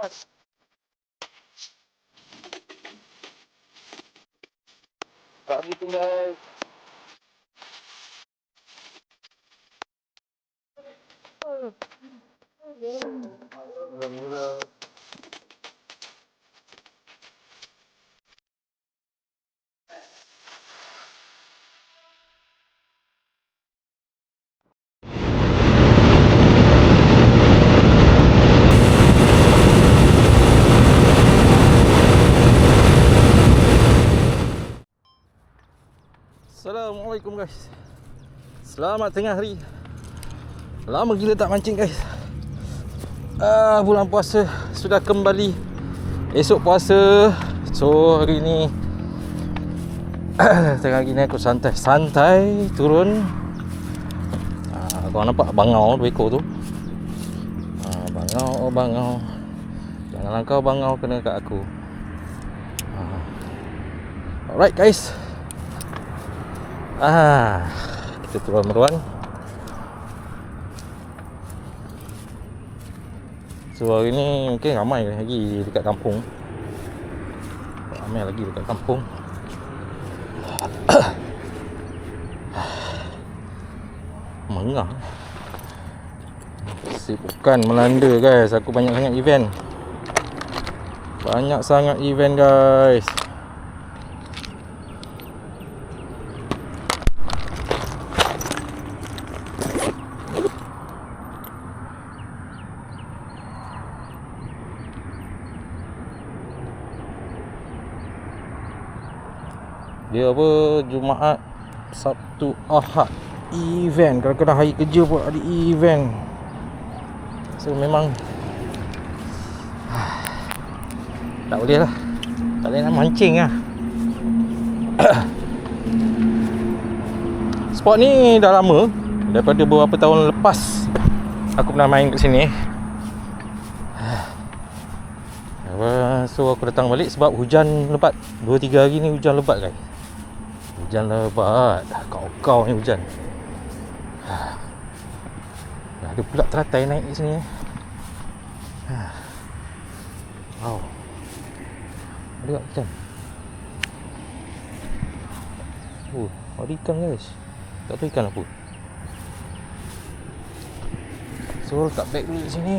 Tak gitu guys. Assalamualaikum guys. Selamat tengah hari. Lama gila tak mancing guys. Bulan puasa sudah kembali. Esok puasa. So hari ni tengah gini aku santai turun. Kau nampak bangau 2 ekor tu? Bangau. Janganlah kau bangau kena kat aku. Alright guys. Kita turun meruan. So hari ni mungkin ramai lagi dekat kampung. Mengah. Sibukan melanda guys. Aku banyak sangat event. Guys. Dia apa, Jumaat, Sabtu, Ahad event. Kadang-kadang hari kerja pun ada event. So memang tak boleh lah. Tak boleh nak mancing lah. Spot ni dah lama. Daripada beberapa tahun lepas aku pernah main kat sini. So aku datang balik sebab hujan lebat. 2-3 hari ni hujan lebat guys. Hujan lebat. Kau ni hujan. Ada pula teratai naik kat sini. Wow. Ada tak ikan? Ada ikan guys. Tak tahu ikan apa. So letak beg dulu kat sini.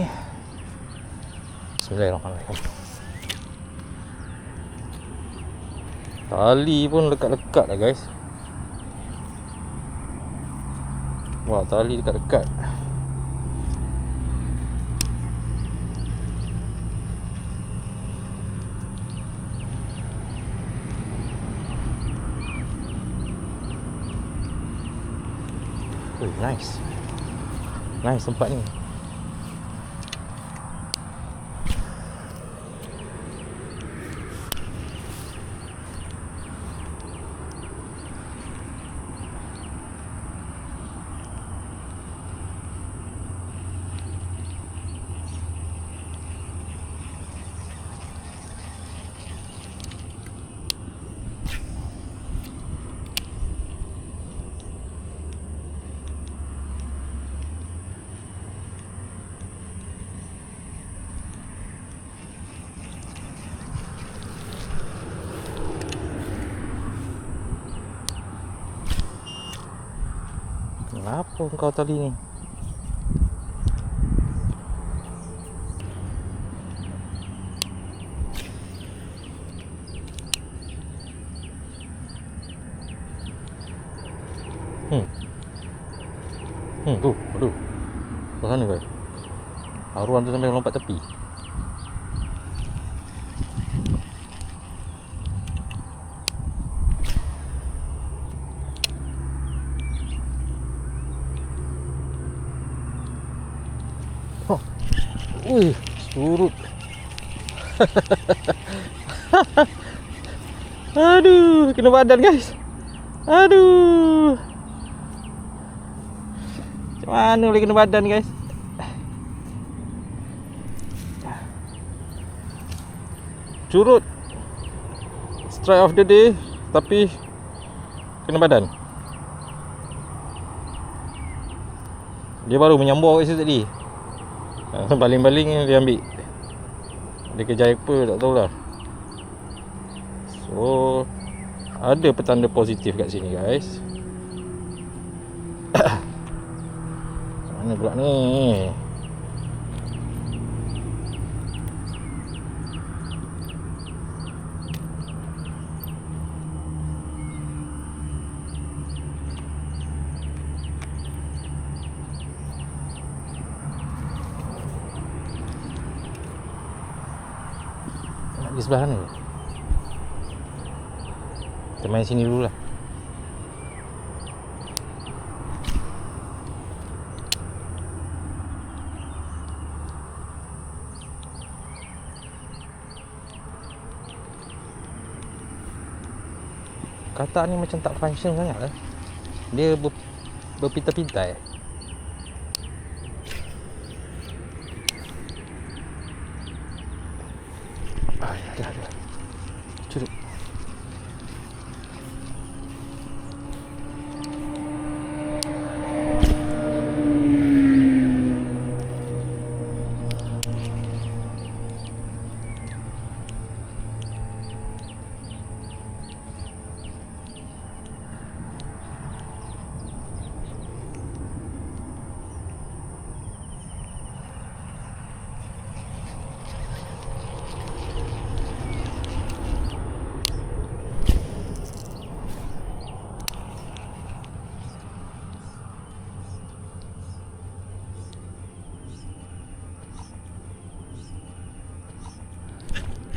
Bismillahirrahmanirrahim. Tali pun lekat-lekat lah guys. Wah, tali dekat-dekat. Nice tempat ni. Kenapa kau tali ni? Tu, aduh. Ke sana guys. Haruan tu sampai lompat tepi. Surut. Aduh, kena badan guys. Aduh. Macam mana boleh kena badan guys? Curut. Strike of the day, tapi kena badan. Dia baru menyambur kat situ tadi. Baling-baling dia ambil. dia kerja apa tak tahulah. So ada petanda positif kat sini guys. Mana pula ni? Nak pergi sebelah mana? Kita main sini dulu lah. Katak ni macam tak function sangat lah. Dia berpintai-pintai. Ada. Curut.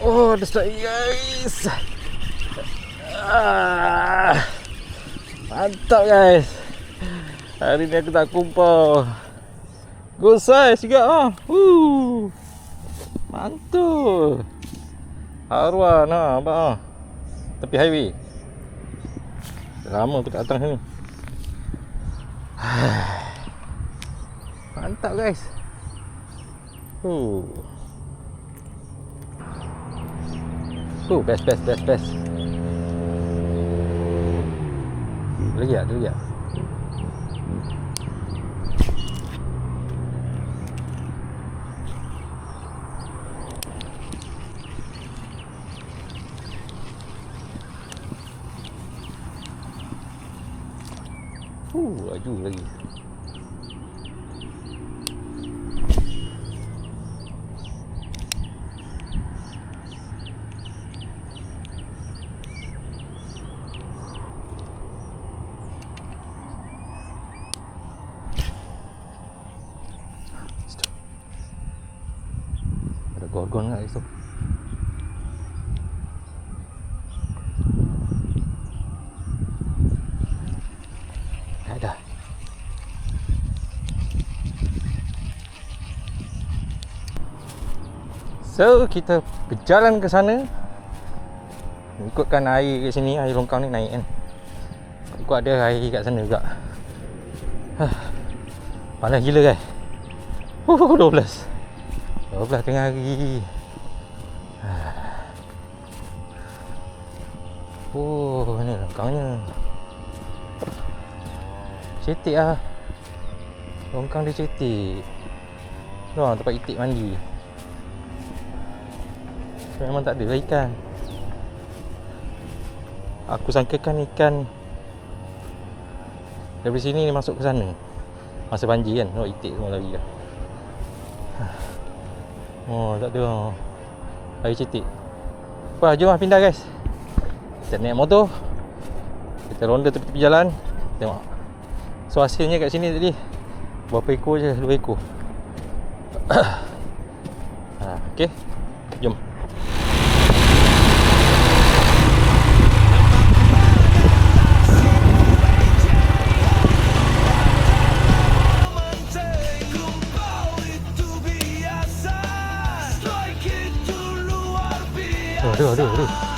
Oh, ada strike guys. Mantap guys. Hari ni aku tak kumpul. Good size juga ah. Mantul. Arwah nah, abang. Tepi highway. Lama tu kat atas ni. Mantap guys. Best. Lagi tak? Laju lagi. Gorgon kat situ. Ada. So kita berjalan ke sana. Ikutkan air kat sini, air longkang ni naik kan. Ikut ada air kat sana juga. Panas gila guys. 12 tengah hari. Ni longkangnya. Cetek lah. Longkang dia cetek. Tempat itik mandi. Memang tak ada lah ikan. Aku sangkakan ikan dari sini ni masuk ke sana. Masa banjir kan, itik semua lari lah. Tak ada. Air cetek. Jom lah pindah guys. Kita naik motor. Kita ronda tepi-tepi jalan. Tengok. So hasilnya kat sini tadi berapa ekor je? 2 ekor. Okay. Jom. Aduh.